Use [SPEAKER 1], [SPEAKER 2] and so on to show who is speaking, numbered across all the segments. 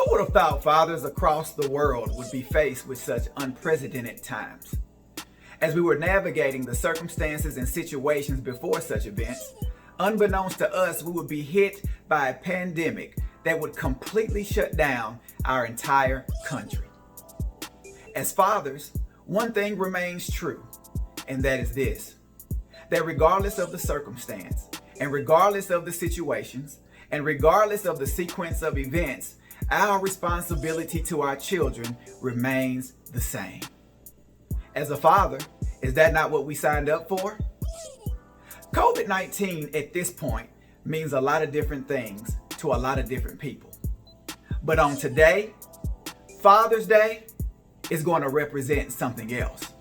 [SPEAKER 1] Who would have thought fathers across the world would be faced with such unprecedented times? As we were navigating the circumstances and situations before such events, unbeknownst to us, we would be hit by a pandemic that would completely shut down our entire country. As fathers, one thing remains true, and that is this: that regardless of the circumstance, and regardless of the situations, and regardless of the sequence of events, our responsibility to our children remains the same. As a father, is that not what we signed up for? COVID-19 at this point means a lot of different things to a lot of different people. But on today, Father's Day is going to represent something else.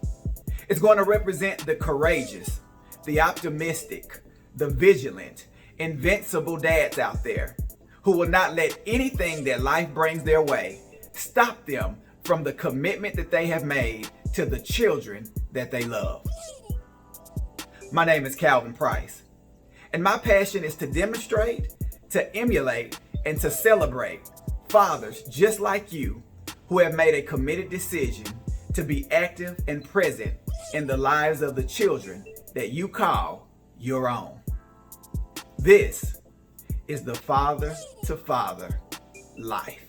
[SPEAKER 1] It's going to represent the courageous, the optimistic, the vigilant, invincible dads out there who will not let anything that life brings their way stop them from the commitment that they have made to the children that they love. My name is Calvin Price, and my passion is to demonstrate, to emulate, and to celebrate fathers just like you who have made a committed decision to be active and present in the lives of the children that you call your own. This is the Father2Father Life.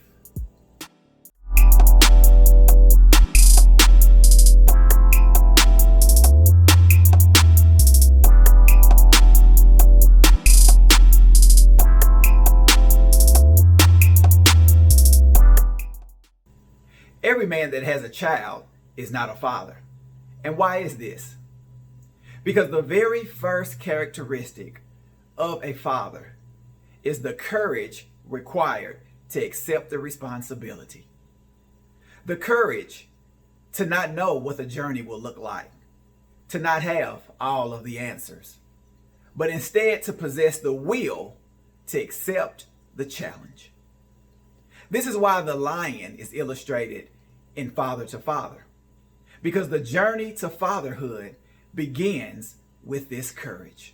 [SPEAKER 1] Every man that has a child is not a father. And why is this? Because the very first characteristic of a father is the courage required to accept the responsibility. The courage to not know what the journey will look like, to not have all of the answers, but instead to possess the will to accept the challenge. This is why the lion is illustrated in Father2Father, because the journey to fatherhood begins with this courage.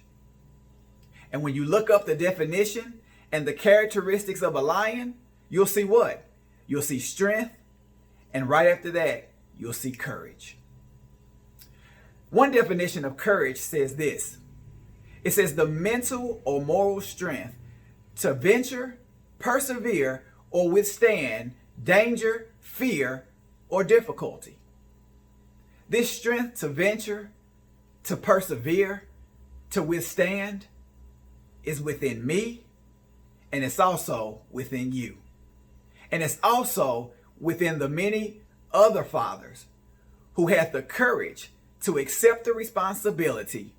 [SPEAKER 1] And when you look up the definition and the characteristics of a lion, you'll see what? You'll see strength, and right after that, you'll see courage. One definition of courage says this. It says the mental or moral strength to venture, persevere, or withstand danger, fear, or difficulty. This strength to venture, to persevere, to withstand is within me, and it's also within you. And it's also within the many other fathers who have the courage to accept the responsibility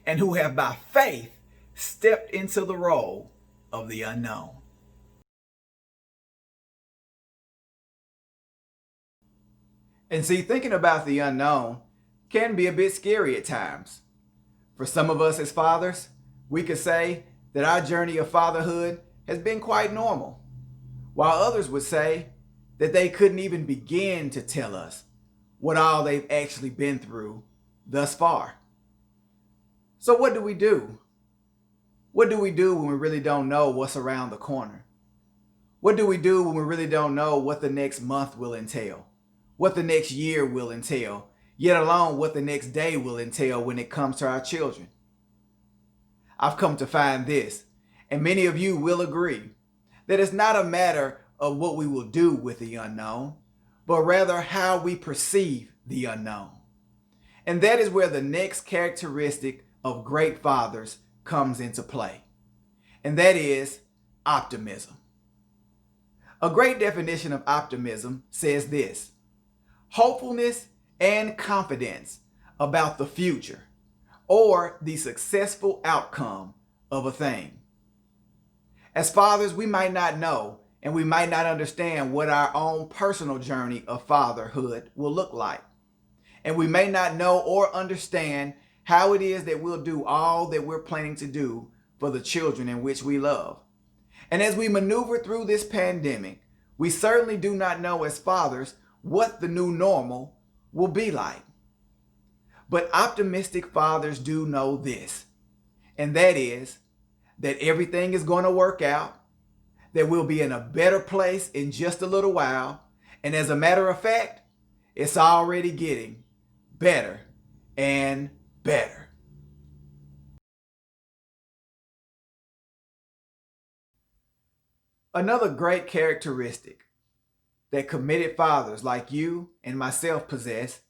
[SPEAKER 1] and who have by faith stepped into the role of the unknown. And see, thinking about the unknown can be a bit scary at times. For some of us as fathers, we could say that our journey of fatherhood has been quite normal, while others would say that they couldn't even begin to tell us what all they've actually been through thus far. So what do we do? What do we do when we really don't know what's around the corner? What do we do when we really don't know what the next month will entail, what the next year will entail, yet alone what the next day will entail when it comes to our children? I've come to find this, and many of you will agree, that it's not a matter of what we will do with the unknown, but rather how we perceive the unknown. And that is where the next characteristic of great fathers comes into play, and that is optimism. A great definition of optimism says this: hopefulness and confidence about the future or the successful outcome of a thing. As fathers, we might not know and we might not understand what our own personal journey of fatherhood will look like. And we may not know or understand how it is that we'll do all that we're planning to do for the children in which we love. And as we maneuver through this pandemic, we certainly do not know as fathers what the new normal will be like. But optimistic fathers do know this, and that is that everything is going to work out, that we'll be in a better place in just a little while. And as a matter of fact, it's already getting better and better. Another great characteristic that committed fathers like you and myself possess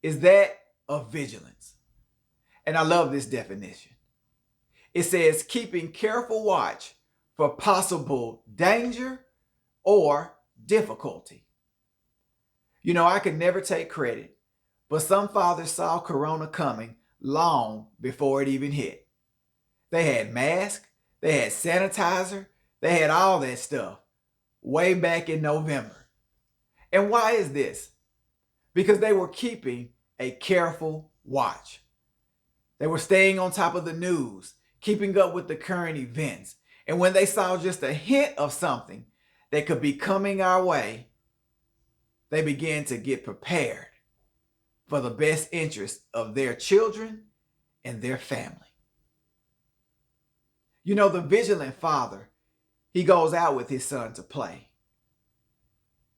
[SPEAKER 1] is that of vigilance. And I love this definition. It says keeping careful watch for possible danger or difficulty. You know, I could never take credit, but some fathers saw Corona coming long before it even hit. They had masks, they had sanitizer, they had all that stuff way back in November. And why is this? Because they were keeping a careful watch. They were staying on top of the news, keeping up with the current events. And when they saw just a hint of something that could be coming our way, they began to get prepared for the best interest of their children and their family. You know, the vigilant father, he goes out with his son to play.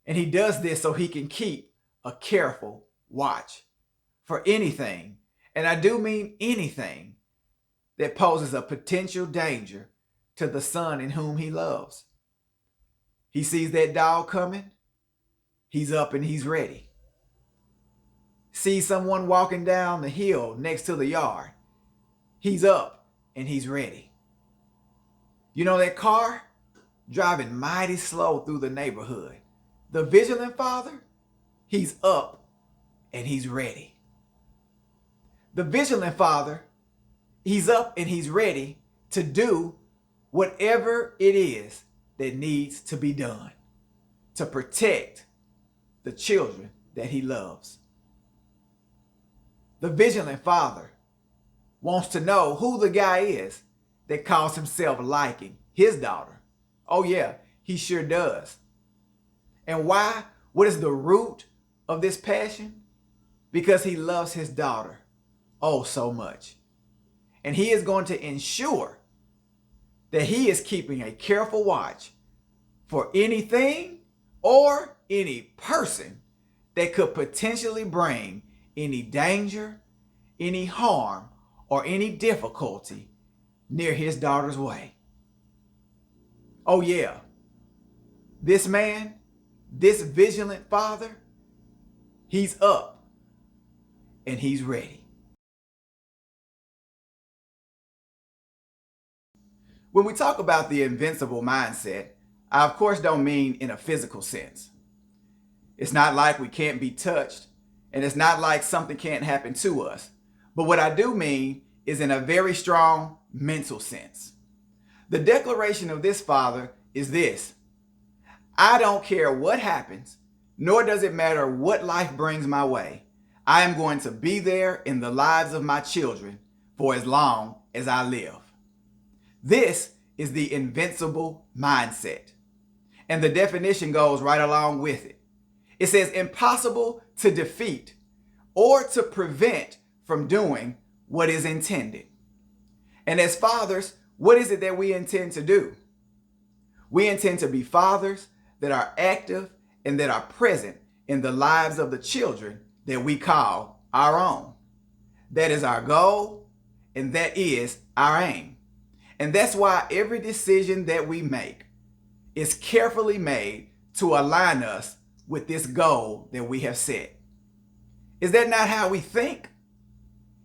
[SPEAKER 1] And he does this so he can keep a careful watch for anything, and I do mean anything, that poses a potential danger to the son in whom he loves. He sees that dog coming, he's up and he's ready. Sees someone walking down the hill next to the yard, he's up and he's ready. You know that car driving mighty slow through the neighborhood? The vigilant father, he's up and he's ready. The vigilant father, he's up and he's ready to do whatever it is that needs to be done to protect the children that he loves. The vigilant father wants to know who the guy is that calls himself liking his daughter. Oh yeah, he sure does. And why? What is the root of this passion? Because he loves his daughter oh so much. And he is going to ensure that he is keeping a careful watch for anything or any person that could potentially bring any danger, any harm, or any difficulty near his daughter's way. Oh yeah, this man, this vigilant father, he's up and he's ready. When we talk about the invincible mindset, I of course don't mean in a physical sense. It's not like we can't be touched, and it's not like something can't happen to us. But what I do mean is in a very strong mental sense. The declaration of this father is this: I don't care what happens, nor does it matter what life brings my way. I am going to be there in the lives of my children for as long as I live. This is the invincible mindset. And the definition goes right along with it. It says impossible to defeat or to prevent from doing what is intended. And as fathers, what is it that we intend to do? We intend to be fathers that are active and that are present in the lives of the children that we call our own. That is our goal, and that is our aim. And that's why every decision that we make is carefully made to align us with this goal that we have set. Is that not how we think?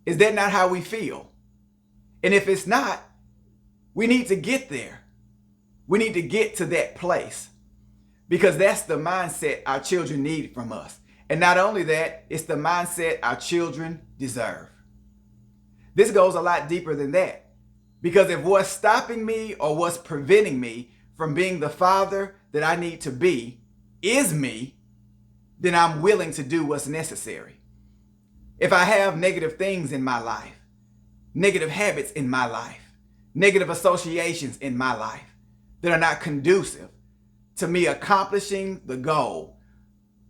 [SPEAKER 1] Is that not how we feel? And if it's not, we need to get there. We need to get to that place, because that's the mindset our children need from us. And not only that, it's the mindset our children deserve. This goes a lot deeper than that. Because if what's stopping me or what's preventing me from being the father that I need to be is me, then I'm willing to do what's necessary. If I have negative things in my life, negative habits in my life, negative associations in my life that are not conducive to me accomplishing the goal,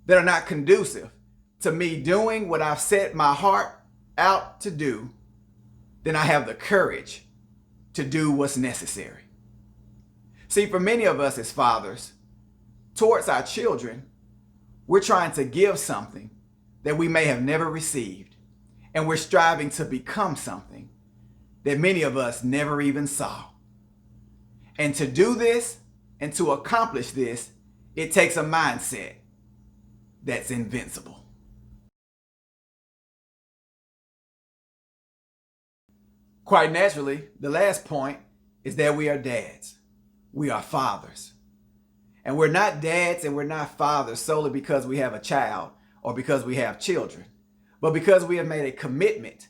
[SPEAKER 1] that are not conducive to me doing what I've set my heart out to do, then I have the courage to do what's necessary. See, for many of us as fathers, towards our children, we're trying to give something that we may have never received, and we're striving to become something that many of us never even saw. And to do this and to accomplish this, it takes a mindset that's invincible. Quite naturally, the last point is that we are dads. We are fathers. And we're not dads and we're not fathers solely because we have a child or because we have children, but because we have made a commitment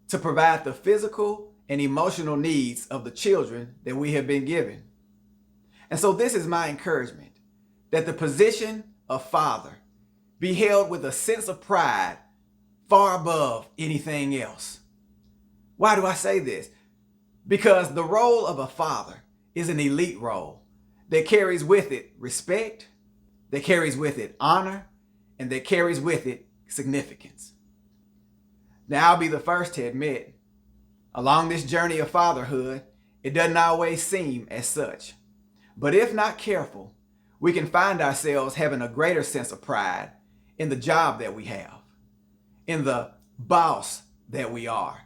[SPEAKER 1] to provide the physical and emotional needs of the children that we have been given. And so this is my encouragement, that the position of father be held with a sense of pride far above anything else. Why do I say this? Because the role of a father is an elite role that carries with it respect, that carries with it honor, and that carries with it significance. Now, I'll be the first to admit, along this journey of fatherhood, it doesn't always seem as such. But if not careful, we can find ourselves having a greater sense of pride in the job that we have, in the boss that we are,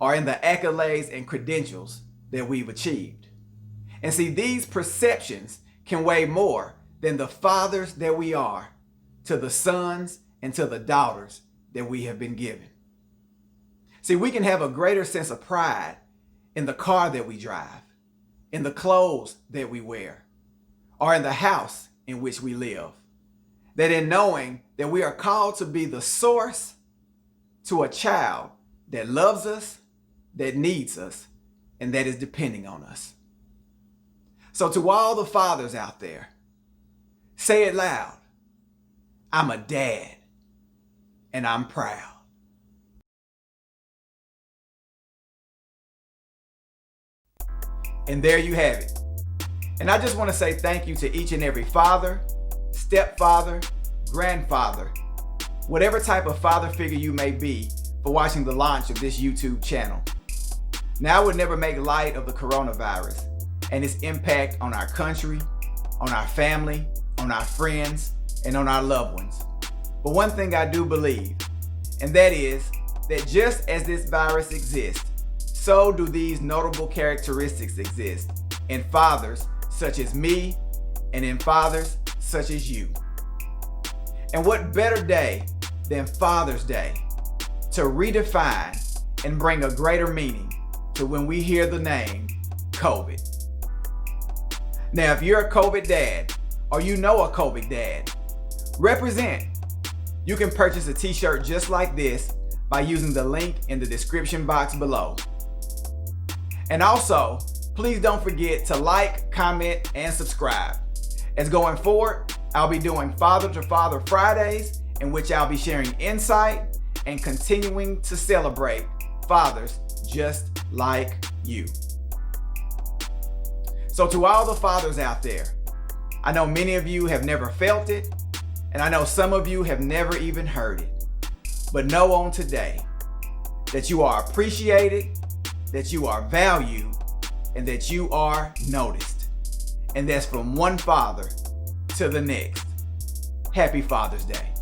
[SPEAKER 1] or in the accolades and credentials that we've achieved. And see, these perceptions can weigh more than the fathers that we are to the sons and to the daughters that we have been given. See, we can have a greater sense of pride in the car that we drive, in the clothes that we wear, or in the house in which we live, that in knowing that we are called to be the source to a child that loves us, that needs us, and that is depending on us. So to all the fathers out there, say it loud: I'm a dad, and I'm proud. And there you have it. And I just want to say thank you to each and every father, stepfather, grandfather, whatever type of father figure you may be, for watching the launch of this YouTube channel. Now, I would never make light of the coronavirus and its impact on our country, on our family, on our friends, and on our loved ones. But one thing I do believe, and that is that just as this virus exists, so do these notable characteristics exist in fathers such as me and in fathers such as you. And what better day than Father's Day to redefine and bring a greater meaning to when we hear the name COVID. Now, if you're a COVID dad or you know a COVID dad, represent. You can purchase a t-shirt just like this by using the link in the description box below. And also, please don't forget to like, comment, and subscribe. As going forward, I'll be doing Father2Father Fridays, in which I'll be sharing insight and continuing to celebrate fathers just like you. So to all the fathers out there, I know many of you have never felt it, and I know some of you have never even heard it. But know on today that you are appreciated, that you are valued, and that you are noticed. And that's from one father to the next. Happy Father's Day.